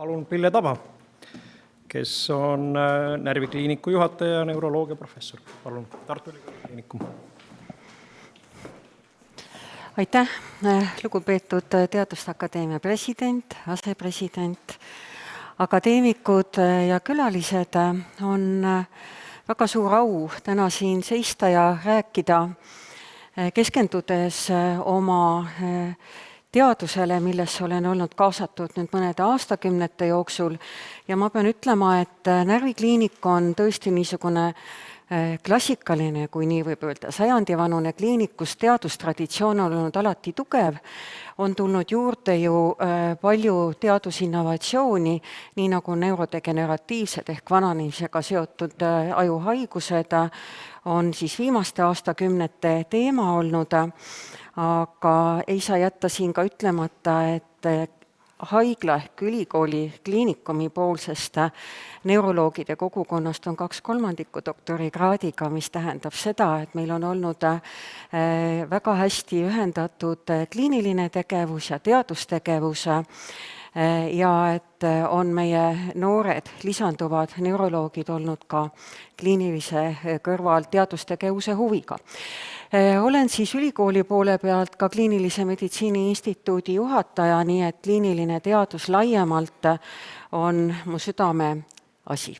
Palun Pille Taba, kes on närvikliiniku juhataja ja neuroloogia professor. Palun, Tartu Ülikooli kliinikum. Aitäh, lugupeetud Teaduste Akadeemia president, asepresident, akadeemikud ja külalised. On väga suur au täna siin seista ja rääkida, keskendudes oma teadusele, millesse olen olnud kaasatud nüüd mõnede aastakümnete jooksul. Ja ma pean ütlema, et närvikliinik on tõesti niisugune klassikaline, kui nii võib öelda, sajandivanune kliinik, kus teadustraditsioon on olnud alati tugev, on tulnud juurde ju palju teadusinnovatsiooni, nii nagu neurodegeneratiivsed ehk vananemisega seotud ajuhaigused on siis viimaste aastakümnete teema olnud, aga ei saa jätta siin ka ütlemata, et haigla ehk ülikooli kliinikumi poolsest neuroloogide kogukonnast on 2/3 doktorikraadiga, mis tähendab seda, et meil on olnud väga hästi ühendatud kliiniline tegevus ja teadustegevus ja et on meie noored lisanduvad neuroloogid olnud ka kliinilise kõrval teadustegevuse huviga. Olen siis ülikooli poole pealt ka Kliinilise Meditsiini Instituudi juhataja, nii et kliiniline teadus laiemalt on mu südame asi.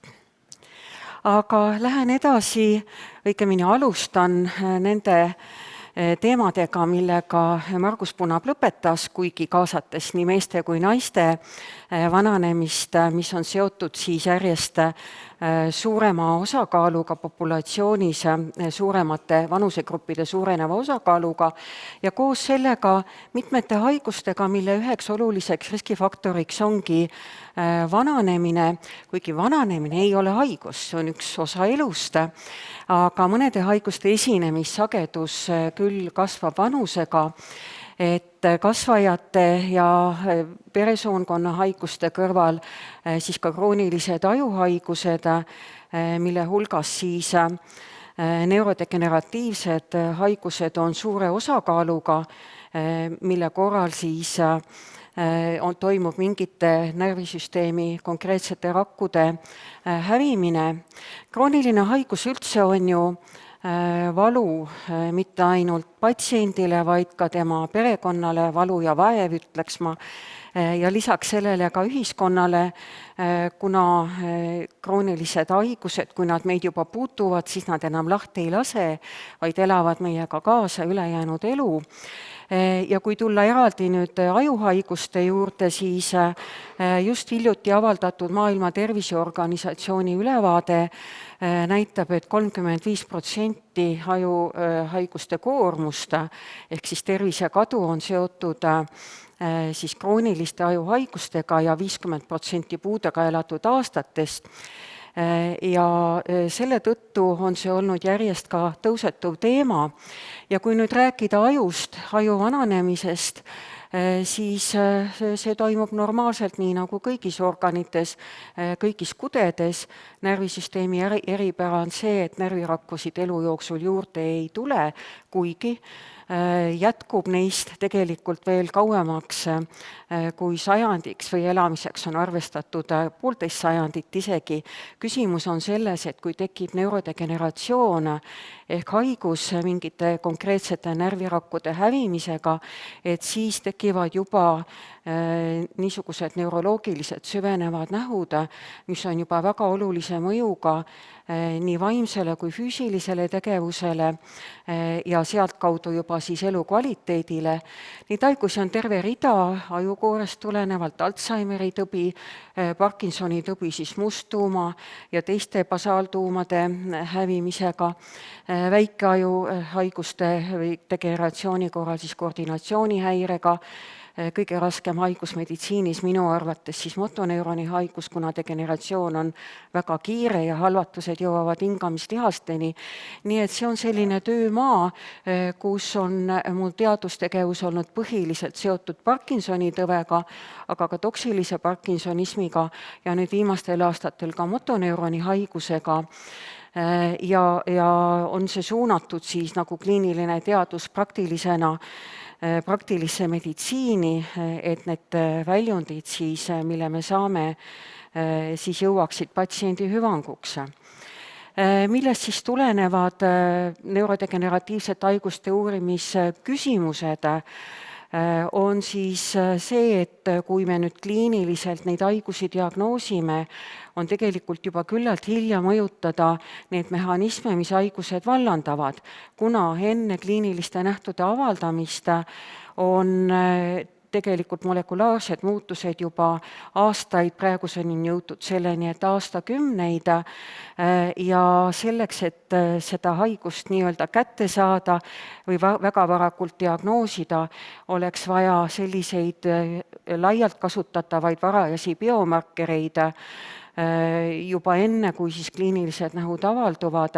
Aga lähen edasi, õigemini alustan nende teemadega, millega Margus Punab lõpetas, kuigi kaasates nii meeste kui naiste vananemist, mis on seotud siis järjest suurema osakaaluga populatsioonis, suuremate vanusegruppide suureneva osakaaluga ja koos sellega mitmete haigustega, mille üheks oluliseks riskifaktoriks ongi vananemine, kuigi vananemine ei ole haigus, see on üks osa elust, aga mõnede haiguste esinemissagedus küll kasvab vanusega, et kasvajate ja veresoonkonna haiguste kõrval siis ka kroonilised ajuhaigused, mille hulgas siis neurodegeneratiivsed haigused on suure osakaaluga, mille korral siis toimub mingite närvisüsteemi konkreetsete rakkude hävimine. Krooniline haigus üldse on ju valu mitte ainult patsiendile, vaid ka tema perekonnale, valu ja vaev, ütleks ma, ja lisaks sellele ka ühiskonnale, kuna kroonilised haigused, kui nad meid juba puutuvad, siis nad enam lahti ei lase, vaid elavad meiega kaasa ülejäänud elu. Ja kui tulla eraldi nüüd ajuhaiguste juurde, siis just hiljuti avaldatud Maailma Terviseorganisatsiooni ülevaade näitab, et 35% ajuhaiguste koormust ehk siis tervisekadu on seotud siis krooniliste ajuhaigustega ja 50% puudega elatud aastatest. Ja selle tõttu on see olnud järjest ka tõusetuv teema. Ja kui nüüd rääkida ajust, aju vananemisest, siis see toimub normaalselt nii nagu kõigis organites, kõigis kudedes. Närvisüsteemi eripära on see, et närvirakkusid elu jooksul juurde ei tule, kuigi jätkub neist tegelikult veel kauemaks kui sajandiks või elamiseks on arvestatud 1,5 sajandit isegi. Küsimus on selles, et kui tekib neurodegeneratsioon ehk haigus mingite konkreetsete närvirakkude hävimisega, et siis tekivad juba niisugused neuroloogilised süvenevad nähud, mis on juba väga olulise mõjuga nii vaimsele kui füüsilisele tegevusele ja sealtkaudu juba siis elukvaliteedile. Neid haigusi on terve rida, ajukoorest tulenevalt Alzheimeri tõbi, Parkinsoni tõbi siis musttuuma ja teiste basaaltuumade hävimisega, väikeaju haiguste või degeneratsiooni korral siis koordinatsioonihäirega, kõige raskem haigus meditsiinis minu arvates siis motoneuroni haigus, kuna degeneratsioon on väga kiire ja halvatused jõuavad hingamislihasteni. Nii et see on selline töömaa, kus on mul teadustegevus olnud põhiliselt seotud Parkinsoni tõvega, aga ka toksilise parkinsonismiga ja nüüd viimastel aastatel ka motoneuroni haigusega. ja on see suunatud siis nagu kliiniline teadus praktilisse meditsiini, et need väljundid siis, mille me saame, siis jõuaksid patsiendi hüvanguks. Millest siis tulenevad neurodegeneratiivsete haiguste uurimisküsimused, on siis see, et kui me nüüd kliiniliselt neid haigusi diagnoosime, on tegelikult juba küllalt hilja mõjutada need mehhanisme, mis haigused vallandavad, kuna enne kliiniliste nähtude avaldamist on tegelikult molekulaarsed muutused juba aastaid, praeguseni on jõutud selleni, et aastakümneid, ja selleks, et seda haigust nii-öelda kätte saada või väga varakult diagnoosida, oleks vaja selliseid laialt kasutatavaid varajasi biomarkereid juba enne, kui siis kliinilised nähud avalduvad.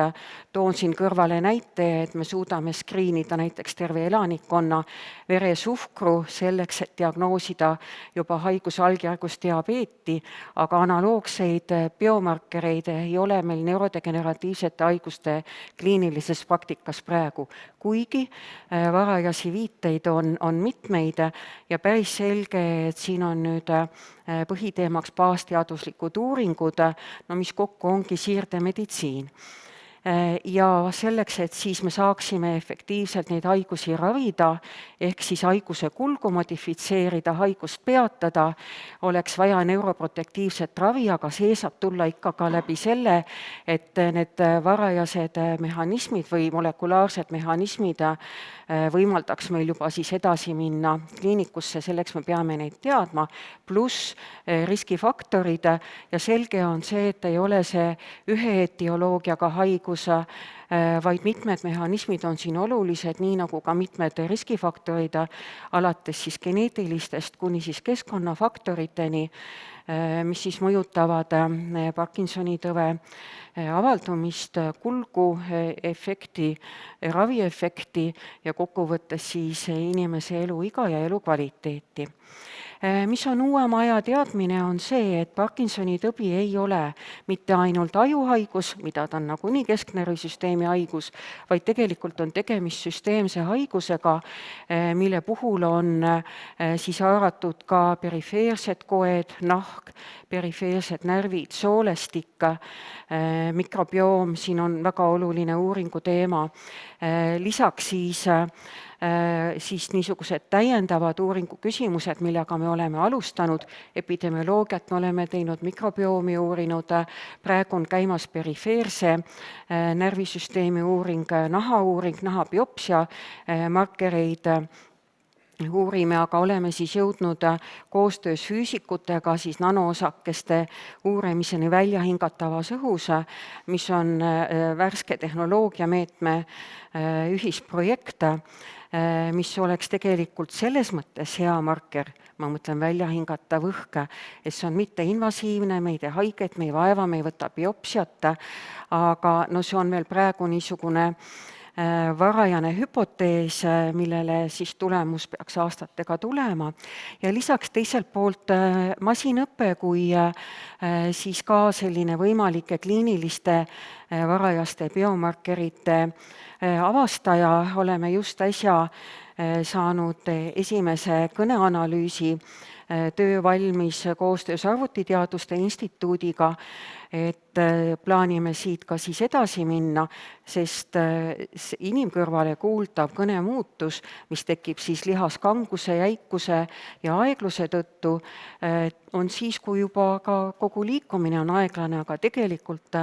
Toon siin kõrvale näite, et me suudame skriinida näiteks terve elanikkonna veresuhkru selleks, et diagnoosida juba haiguse algjärgus diabeeti, aga analoogseid biomarkereid ei ole meil neurodegeneratiivsete haiguste kliinilises praktikas praegu, kuigi varajasi viiteid on mitmeid ja päris selge, et siin on nüüd põhiteemaks baasteaduslikud uuringud, mis kokku ongi siirdemeditsiin. Ja selleks, et siis me saaksime efektiivselt neid haigusi ravida, ehk siis haiguse kulgu modifitseerida, haigust peatada, oleks vaja neuroprotektiivset ravi, aga see saab tulla ikka ka läbi selle, et need varajased mehhanismid või molekulaarsed mehhanismid võimaldaks meil juba siis edasi minna kliinikusse, selleks me peame neid teadma, pluss riskifaktorid ja selge on see, et ei ole see ühe etioloogiaga haigus, vaid mitmed mehhanismid on siin olulised, nii nagu ka mitmed riskifaktorid, alates siis geneetilistest kuni siis keskkonnafaktoriteni, mis siis mõjutavad Parkinsoni tõve avaldumist, kulgu efekti, raviefekti ja kokkuvõttes siis inimese eluiga ja elukvaliteeti. Mis on uuema aja teadmine, on see, et Parkinsoni tõbi ei ole mitte ainult ajuhaigus, mida ta on nagunii kesknärvisüsteemi haigus, vaid tegelikult on tegemist süsteemse haigusega, mille puhul on siis haaratud ka perifeersed koed, nahk, perifeersed närvid, soolestik, mikrobioom, siin on väga oluline uuringu teema. Lisaks siis niisugused täiendavad uuringu küsimused, millega me oleme alustanud, epidemioloogiat me oleme teinud, mikrobiomi uurinud, praegu on käimas perifeerse närvisüsteemi uuring, nahabiopsia, markereid uurime, aga oleme siis jõudnud koostöös füüsikutega siis nanoosakeste uurimiseni väljahingatavas õhus, mis on värske tehnoloogiameetme ühisprojekt, mis oleks tegelikult selles mõttes hea marker, ma mõtlen väljahingatav õhk, et see on mitte invasiivne, me ei tee haiget, me ei vaeva, me ei võta biopsiat, aga see on veel praegu niisugune varajane hüpotees, millele siis tulemus peaks aastatega tulema. Ja lisaks teiselt poolt masinõpe kui siis ka selline võimalike kliiniliste varajaste biomarkerite avastaja. Oleme just äsja saanud esimese kõneanalüüsi töö valmis koostöös Arvutiteaduste Instituudiga, et plaanime siit ka siis edasi minna, sest inimkõrvale kuuldav kõnemuutus, mis tekib siis lihaskanguse, jäikuse ja aegluse tõttu, on siis, kui juba ka kogu liikumine on aeglane, aga tegelikult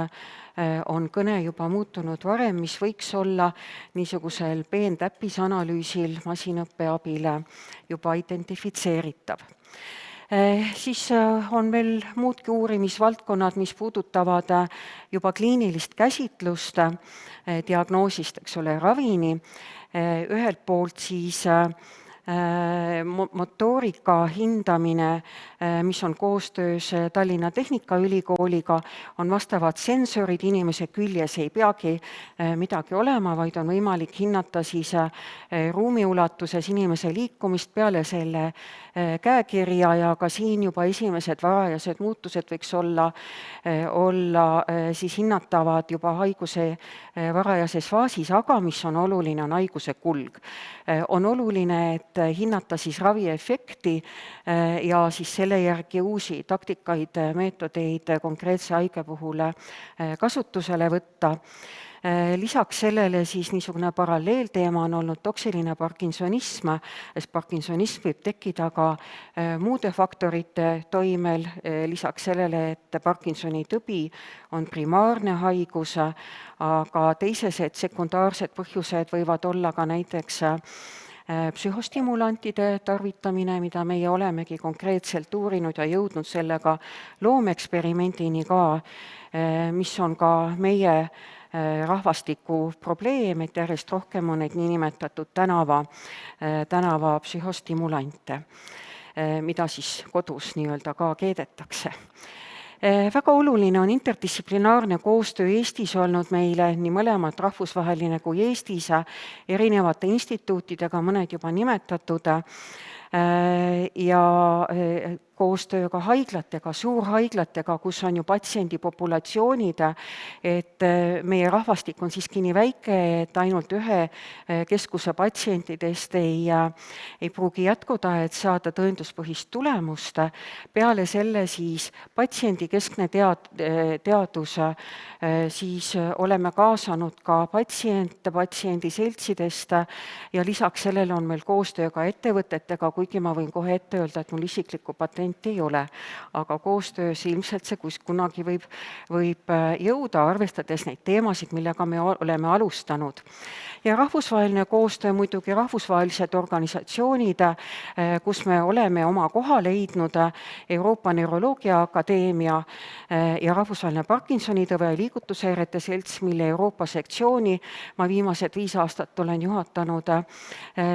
on kõne juba muutunud varem, mis võiks olla niisugusel peentäppisanalüüsil masinõppe abil juba identifitseeritav. Siis on veel muudki uurimisvaldkonnad, mis puudutavad juba kliinilist käsitlust diagnoosist, ravini. Ühelt poolt siis motoorika hindamine, mis on koostöös Tallinna Tehnikaülikooliga, on vastavad sensorid inimese küljes, ei peagi midagi olema, vaid on võimalik hinnata siis ruumi ulatuses inimese liikumist, peale selle käekirja, ja ka siin juba esimesed varajased muutused võiks olla siis hinnatavad juba haiguse varajases faasis, aga mis on oluline, on haiguse kulg. On oluline, et hinnata siis raviefekti ja siis selle järgi uusi taktikaid, meetodeid konkreetse haige puhul kasutusele võtta. Lisaks sellele siis niisugune paralleelteema on olnud toksiline parkinsonism, sest parkinsonism võib tekkida ka muude faktorite toimel, lisaks sellele, et Parkinsoni tõbi on primaarne haigus, aga teised sekundaarsed põhjused võivad olla ka näiteks psühhostimulantide tarvitamine, mida meie olemegi konkreetselt uurinud ja jõudnud sellega loomeeksperimendini ka, mis on ka meie rahvastiku probleem, et järjest rohkem on neid niinimetatud tänava psühhostimulante, mida siis kodus nii-öelda ka keedetakse. Väga oluline on interdistsiplinaarne koostöö Eestis olnud meile, nii mõlemad rahvusvaheline kui Eestis, erinevate instituutidega, mõned juba nimetatud, ja koostööga haiglatega, suurhaiglatega, kus on ju patsiendipopulatsioonid, et meie rahvastik on siiski nii väike, et ainult ühe keskuse patsientidest ei pruugi jätkuda, et saada tõenduspõhist tulemust. Peale selle siis patsiendikeskne teadus, siis oleme kaasanud ka patsiendiseltsidest ja lisaks sellele on meil koostöö ka ettevõtetega, kuigi ma võin kohe ette öelda, et mul isiklikku patenti ei ole, aga koostöös ilmselt see kunagi võib jõuda, arvestades neid teemasid, millega me oleme alustanud. Ja rahvusvaheline koostöö, muidugi rahvusvahelised organisatsioonid, kus me oleme oma koha leidnud, Euroopa Neuroloogia Akadeemia ja Rahvusvaheline Parkinsonitõve ja liigutushäirete selts, mille Euroopa sektsiooni ma viimased 5 aastat olen juhatanud,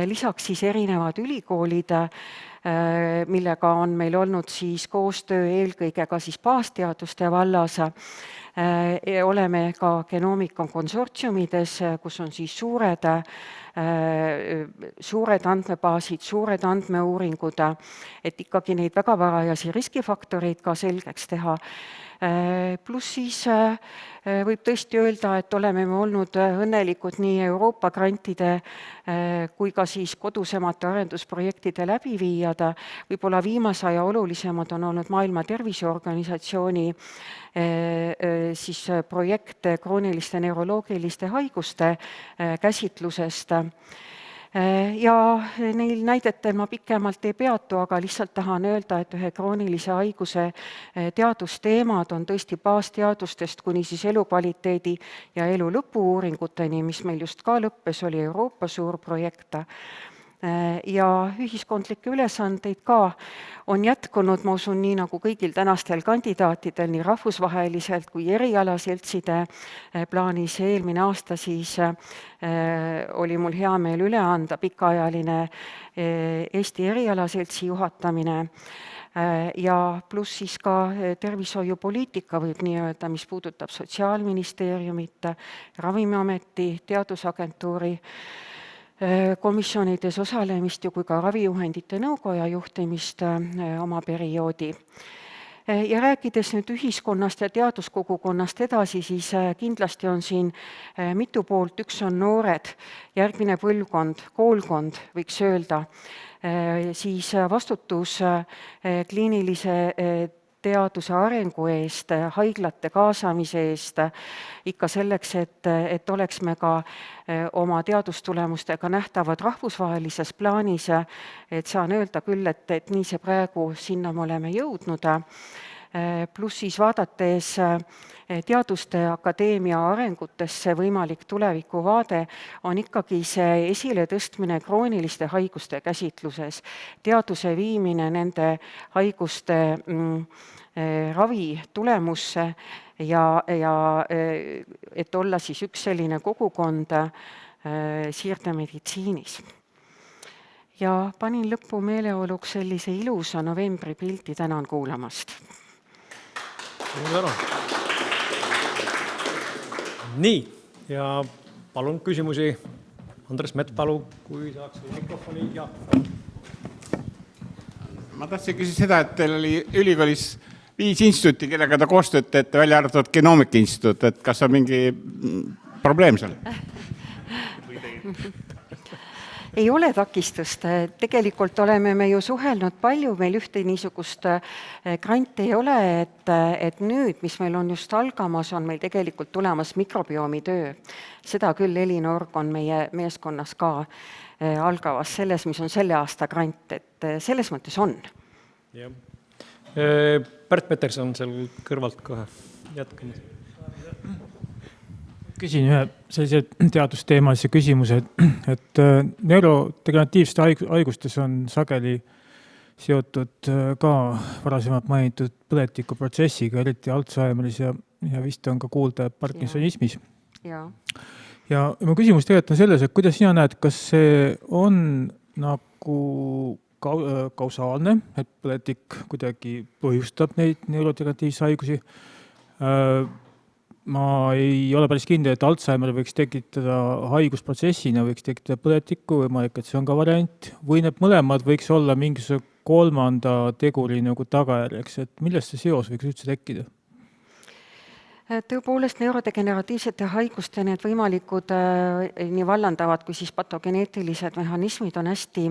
lisaks siis erinevad ülikoolid, millega on meil olnud siis koostöö eelkõige ka siis baasteaduste vallas. Oleme ka Genoomika konsortsiumides, kus on siis suured andmebaasid, suured andmeuuringud, et ikkagi neid väga varajasi riskifaktoreid ka selgeks teha. Pluss siis võib tõesti öelda, et oleme me olnud õnnelikud nii Euroopa grantide kui ka siis kodusemate arendusprojektide läbiviijad. Võib-olla viimase aja olulisemad on olnud Maailma Terviseorganisatsiooni siis projekt krooniliste neuroloogiliste haiguste käsitlusest. Ja neil näidetel ma pikemalt ei peatu, aga lihtsalt tahan öelda, et ühe kroonilise haiguse teadusteemad on tõesti baasteadustest kuni siis elukvaliteedi ja elu lõpu-uuringuteni, mis meil just ka lõppes, oli Euroopa suur projekt. Ja ühiskondlikke ülesandeid ka on jätkunud, ma usun, nii nagu kõigil tänastel kandidaatidel, nii rahvusvaheliselt kui erialaseltside plaanis. Eelmine aasta siis oli mul hea meel üle anda pikaajaline Eesti erialaseltsi juhatamine ja pluss siis ka tervishoiupoliitika võib nii öelda, mis puudutab Sotsiaalministeeriumit, Ravimiameti, Teadusagentuuri komisjonides osalemist ja kui ka ravijuhendite nõukoja juhtimist oma perioodi. Ja rääkides nüüd ühiskonnast ja teaduskogukonnast edasi, siis kindlasti on siin mitu poolt. Üks on noored, järgmine põlvkond, koolkond võiks öelda, siis vastutus kliinilise teaduse arengu eest, haiglate kaasamise eest, ikka selleks, et oleks me ka oma teadustulemustega nähtavad rahvusvahelises plaanis, et saan öelda küll, et nii see praegu sinna me oleme jõudnud. Pluss siis vaadates Teaduste Akadeemia arengutesse võimalik tulevikuvaade on ikkagi see esiletõstmine krooniliste haiguste käsitluses, teaduse viimine nende haiguste ravi tulemusse ja et olla siis üks selline kogukond siirdemeditsiinis. ja panin lõppu meeleoluks sellise ilusa novembri pildi, tänan kuulamast. Suur tänu. Nii, ja palun küsimusi. Andres Metpalu, kui saaks mikrofoni. Ja. Ma tahtsin küsida seda, et teil oli ülikoolis 5 instituuti, kellega te koostööd teete, välja arvatud Genoomika instituut, et kas on mingi probleem seal? Ei ole takistust. Tegelikult oleme me ju suhelnud palju, meil ühte niisugust granti ei ole, et nüüd, mis meil on just algamas, on meil tegelikult tulemas mikrobiomi töö. Seda küll Elinor on meie meeskonnas ka algavas selles, mis on selle aasta grant, et selles mõttes on. Ja. Pärt Peterson seal kõrvalt kohe jätkame. Küsin ühe sellise teadusteemalise küsimuse, et neurodegeneratiivsete haigustes on sageli seotud ka varasemalt mainitud põletikuprotsessiga, eriti Alzheimeris ja vist on ka kuulda Parkinsonismis. Ja mu küsimus tegelikult on selles, et kuidas sina näed, kas see on nagu kausaalne, et põletik kuidagi põhjustab neid neurodegeneratiivse haigusi? Ma ei ole päris kindel, et Alzheimer võiks tekitada haigusprotsessina, võiks tekitada põletikku, võimalik, et see on ka variant, või need mõlemad võiks olla mingisuguse kolmanda teguri nagu tagajärjeks, et millest see seos võiks üldse tekkida? Tõepoolest, neurodegeneratiivsete haiguste need võimalikud nii vallandavad kui siis patogeneetilised mehhanismid on hästi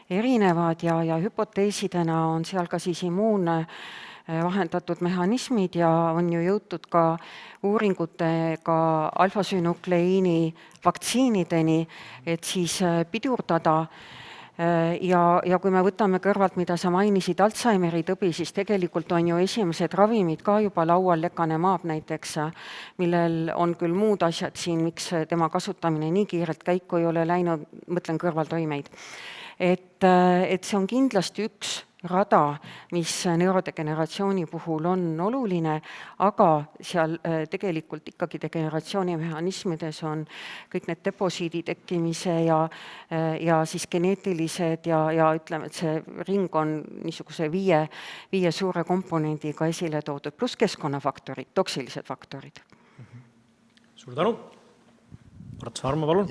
erinevad ja hüpoteesidena on seal ka siis vahendatud mehhanismid ja on ju jõutud ka uuringutega alfasüünukleiini vaktsiinideni, et siis pidurdada. Ja kui me võtame kõrvalt, mida sa mainisid, Alzheimeri tõbi, siis tegelikult on ju esimesed ravimid ka juba laual, lecanemab näiteks, millel on küll muud asjad siin, miks tema kasutamine nii kiirelt käiku ei ole läinud, mõtlen kõrvaltoimeid. Et see on kindlasti üks rada, mis neurodegeneratsiooni puhul on oluline, aga seal tegelikult ikkagi degeneratsiooni mehhanismides on kõik need deposiidi tekkimise ja siis geneetilised ja ütleme, et see ring on niisuguse viie suure komponendiga esile toodud, pluss keskkonnafaktorid, toksilised faktorid. Suur tänu. Mart Saarma, palun.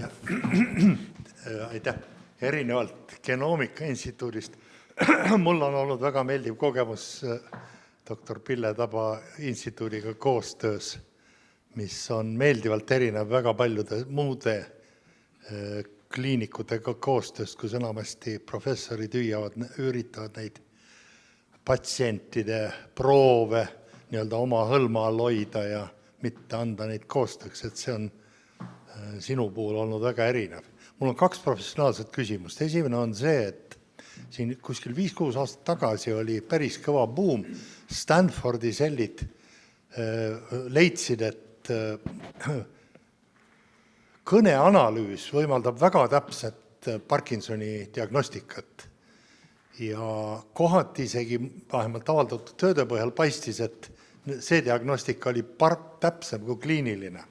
Aitäh. Erinevalt Genoomika instituudist mul on olnud väga meeldiv kogemus doktor Pille Taba instituudiga koostöös, mis on meeldivalt erinev väga paljude muude kliinikutega koostööst, kus enamasti professorid üritavad neid patsientide proove nii-öelda oma hõlma all hoida ja mitte anda neid koostööks, et see on sinu puhul olnud väga erinev. Mul on 2 professionaalset küsimust. Esimene on see, et siin kuskil 5-6 aastat tagasi oli päris kõva buum. Stanfordi sellid leidsid, et kõneanalüüs võimaldab väga täpset Parkinsoni diagnostikat. Ja kohati isegi vähemalt avaldatud tööde põhjal paistis, et see diagnostika oli täpsem kui kliiniline.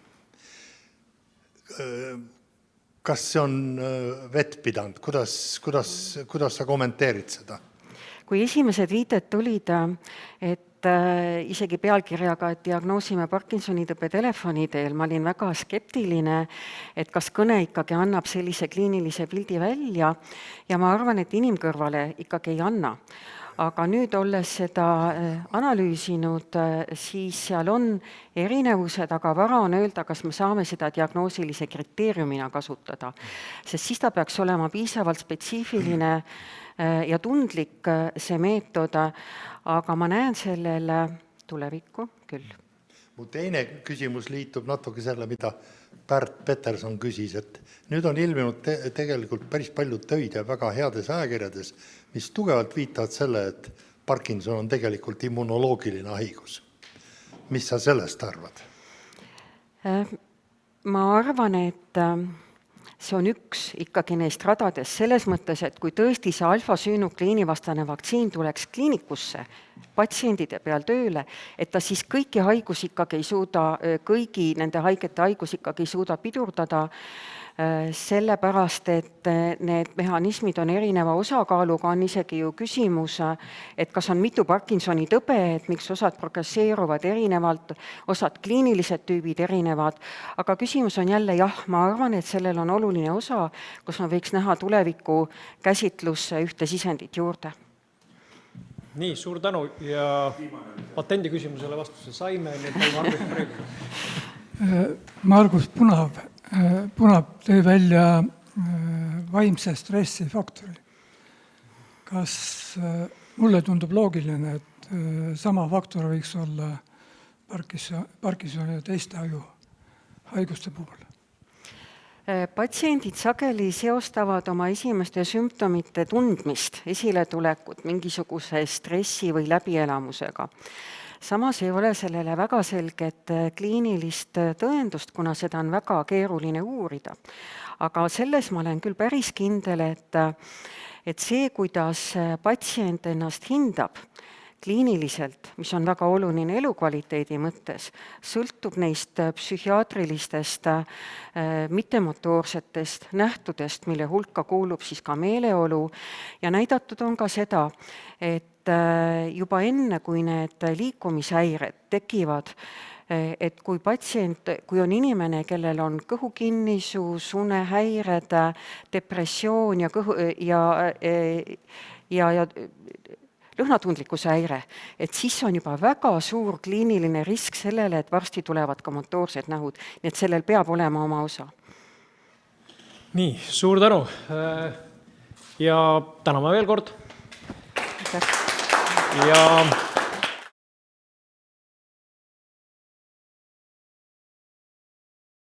Kas see on vett pidanud? Kuidas sa kommenteerid seda? Kui esimesed viited tulid, et isegi pealkirjaga, et diagnoosime Parkinsoni tõbe telefoni teel, ma olin väga skeptiline, et kas kõne ikkagi annab sellise kliinilise pildi välja ja ma arvan, et inimkõrvale ikkagi ei anna. Aga nüüd olles seda analüüsinud, siis seal on erinevused, aga vara on öelda, kas me saame seda diagnoosilise kriteeriumina kasutada. Sest siis ta peaks olema piisavalt spetsiifiline ja tundlik see meetod, aga ma näen sellele tulevikku küll. Mu teine küsimus liitub natuke selle, mida Pärt Peterson küsis, et nüüd on ilminud tegelikult päris palju töid ja väga heades ajakirjades, mis tugevalt viitavad selle, et Parkinson on tegelikult immunoloogiline haigus. Mis sa sellest arvad? Ma arvan, et see on üks ikkagi neist radadest selles mõttes, et kui tõesti see alfasüünukleiinivastane vaktsiin tuleks kliinikusse patsiendide peal tööle, et ta siis kõiki haigus ikkagi ei suuda, kõigi nende haigete haigus ikkagi ei suuda pidurdada, sellepärast, et need mehhanismid on erineva osakaaluga, on isegi ju küsimus, et kas on mitu Parkinsoni tõbe, et miks osad progresseeruvad erinevalt, osad kliinilised tüübid erinevad, aga küsimus on jälle jah, ma arvan, et sellel on oluline osa, kus ma võiks näha tuleviku käsitlusse ühte sisendit juurde. Nii, suur tänu ja patendi küsimusele vastuse saime. Margus Punav tõi välja vaimse stressi faktori. Kas mulle tundub loogiline, et sama faktor võiks olla Parkinsoni ja teiste haiguste puhul? Patsiendid sageli seostavad oma esimeste sümptomite tundmist, esiletulekut mingisuguse stressi või läbielamusega. Samas ei ole sellele väga selget kliinilist tõendust, kuna seda on väga keeruline uurida. Aga selles ma olen küll päris kindel, et see, kuidas patsient ennast hindab, kliiniliselt, mis on väga oluline elukvaliteedi mõttes, sõltub neist psühhiaatrilistest mittemotoorsetest nähtudest, mille hulka kuulub siis ka meeleolu ja näidatud on ka seda, et juba enne, kui need liikumishäired tekivad, et kui on inimene, kellel on kõhukinnisus, unehäired, depressioon ja lõhnatundlikkuse häire, et siis on juba väga suur kliiniline risk sellele, et varsti tulevad ka motoorsed nähud, nii et sellel peab olema oma osa. Nii, suur tänu ja täname veel kord. Ja